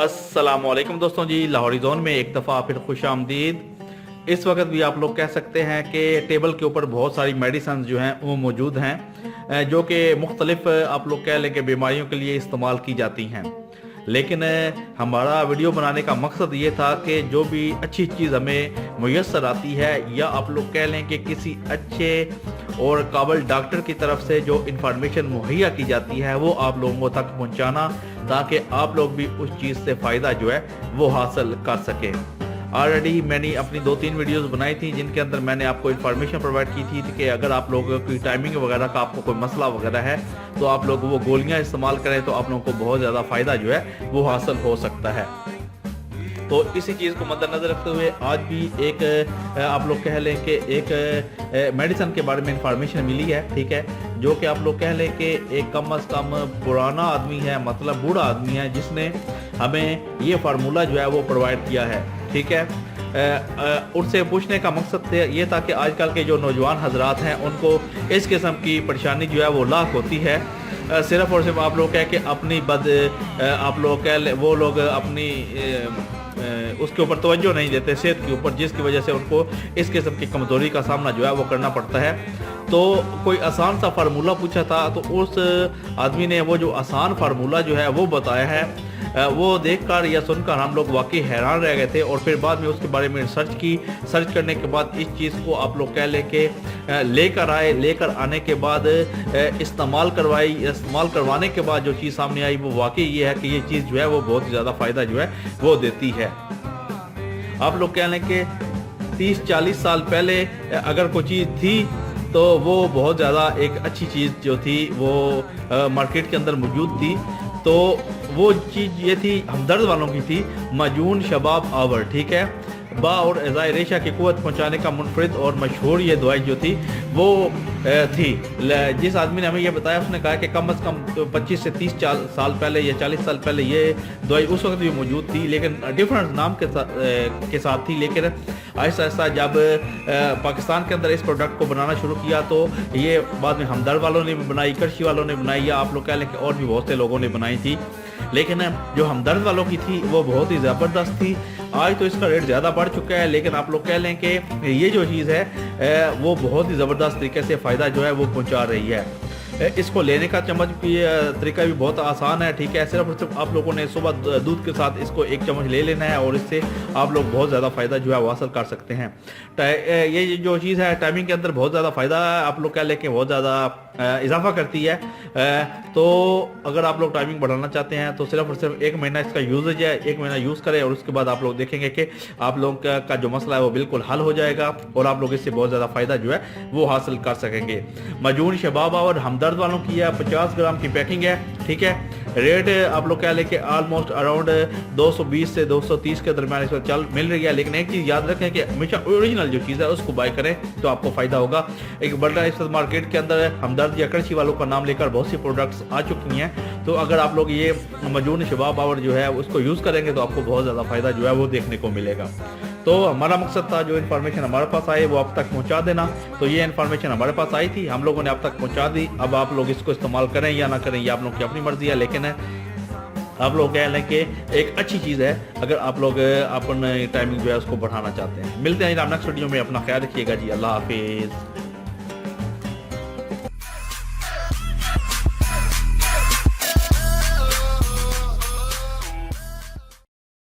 अस्सलामुअलैकुम दोस्तों जी, लाहौरी जोन में एक दफ़ा फिर खुश आमदीद। इस वक्त भी आप लोग कह सकते हैं कि टेबल के ऊपर बहुत सारी मेडिसिन जो हैं वो मौजूद हैं, जो कि मुख्तलिफ आप लोग कह लें कि बीमारियों के लिए इस्तेमाल की जाती हैं। लेकिन हमारा वीडियो बनाने का मकसद ये था कि जो भी अच्छी चीज़ हमें मुयस्सर आती है या आप लोग कह लें कि किसी अच्छे और काबिल डॉक्टर की तरफ से जो इन्फॉर्मेशन मुहैया की जाती है वो आप लोगों तक पहुंचाना, ताकि आप लोग भी उस चीज़ से फ़ायदा जो है वो हासिल कर सकें। ऑलरेडी मैंने अपनी 2-3 वीडियोस बनाई थी जिनके अंदर मैंने आपको इन्फॉर्मेशन प्रोवाइड की थी कि अगर आप लोगों की टाइमिंग वगैरह का आपको कोई मसला वगैरह है तो आप लोग वो गोलियां इस्तेमाल करें तो आप लोगों को बहुत ज़्यादा फ़ायदा जो है वो हासिल हो सकता है। तो इसी चीज़ को मद्देनजर रखते हुए आज भी एक आप लोग कह लें कि एक मेडिसिन के बारे में इंफॉर्मेशन मिली है, ठीक है, जो कि आप लोग कह लें कि एक कम अज़ कम पुराना आदमी है, मतलब बूढ़ा आदमी है, जिसने हमें ये फार्मूला जो है वो प्रोवाइड किया है, ठीक है। उससे पूछने का मकसद ये था कि आजकल के जो नौजवान हजरात हैं उनको इस किस्म की परेशानी जो है वो लाख होती है, सिर्फ और सिर्फ आप लोग कह के अपनी आप लोग कह वो लोग अपनी उसके ऊपर तवज्जो नहीं देते सेहत के ऊपर, जिसकी वजह से उनको इस किस्म की कमज़ोरी का सामना जो है वो करना पड़ता है। तो कोई आसान सा फार्मूला पूछा था, तो उस आदमी ने वो जो आसान फार्मूला जो है वो बताया है, वो देखकर या सुनकर हम लोग वाकई हैरान रह गए थे। और फिर बाद में उसके बारे में सर्च करने के बाद इस चीज़ को आप लोग कह लें कि लेकर आने के बाद इस्तेमाल करवाने के बाद जो चीज़ सामने आई वो वाकई ये है कि ये चीज़ जो है वो बहुत ज़्यादा फ़ायदा जो है वो देती है। आप लोग कह लें कि 30-40 साल पहले अगर कोई चीज़ थी तो वो बहुत ज़्यादा एक अच्छी चीज़ जो थी वो मार्केट के अंदर मौजूद थी। तो वो चीज़ ये थी, हमदर्द वालों की थी, मजून शबाब आवर, ठीक है। बा और एज़ाए रेशा की कुव्वत पहुँचाने का मुनफरिद और मशहूर ये दवाई जो थी वो थी। जिस आदमी ने हमें ये बताया उसने कहा कि कम अज़ कम 25 से 30 साल पहले या 40 साल पहले ये दवाई उस वक्त भी मौजूद थी, लेकिन डिफरेंट नाम के साथ थी। लेकिन आहिस्ता आहिस्ता जब पाकिस्तान के अंदर इस प्रोडक्ट को बनाना शुरू किया तो ये बाद में हमदर्द वालों ने भी बनाई, करशी वालों ने बनाई, या आप लोग कह लें कि और भी बहुत से लोगों ने बनाई थी। लेकिन जो हमदर्द वालों की थी वो बहुत ही ज़बरदस्त थी। आज तो इसका रेट ज़्यादा बढ़ चुका है, लेकिन आप लोग कह लें कि ये जो चीज़ है वो बहुत ही ज़बरदस्त तरीके से फ़ायदा जो है वो पहुंचा रही है। इसको लेने का चम्मच की तरीका भी बहुत आसान है, ठीक है। सिर्फ और सिर्फ आप लोगों ने सुबह दूध के साथ इसको एक चम्मच ले लेना है और इससे आप लोग बहुत ज़्यादा फ़ायदा जो है वो हासिल कर सकते हैं। ये जो चीज़ है टाइमिंग के अंदर बहुत ज़्यादा फ़ायदा आप लोग कह लें कि बहुत ज़्यादा इजाफा करती है। तो अगर आप लोग टाइमिंग बढ़ाना चाहते हैं तो सिर्फ और सिर्फ 1 महीना इसका यूजेज है, 1 महीना यूज़ करें और उसके बाद आप लोग देखेंगे कि आप लोगों का जो मसला है वो बिल्कुल हल हो जाएगा और आप लोग इससे बहुत ज़्यादा फ़ायदा जो है वो हासिल कर सकेंगे। मजून शबाब और हमदर्द वालों की 50 ग्राम की पैकिंग है, ठीक है। रेट आप लोग कह लें कि ऑलमोस्ट अराउंड 220 से 230 के दरमियान इसको चल मिल रही है। लेकिन एक चीज़ याद रखें कि हमेशा ओरिजिनल जो चीज़ है उसको बाय करें तो आपको फ़ायदा होगा। एक बड़ा इस मार्केट के अंदर हमदर्द या करशी वालों का नाम लेकर बहुत सी प्रोडक्ट्स आ चुकी हैं, तो अगर आप लोग ये मजून शबाब आवर जो है उसको यूज़ करेंगे तो आपको बहुत ज़्यादा फ़ायदा जो है वो देखने को मिलेगा। तो हमारा मकसद था जो इन्फॉर्मेशन हमारे पास आए वो आप तक पहुंचा देना। तो ये इन्फॉर्मेशन हमारे पास आई थी, हम लोगों ने आप तक पहुंचा दी। अब आप लोग इसको इस्तेमाल करें या ना करें ये आप लोग की अपनी मर्जी है, लेकिन आप लोग कह लें कि एक अच्छी चीज़ है अगर आप लोग अपने टाइमिंग जो है उसको बढ़ाना चाहते हैं। मिलते हैं नेक्स्ट वीडियो में, अपना ख्याल रखिएगा जी, अल्लाह हाफिज़।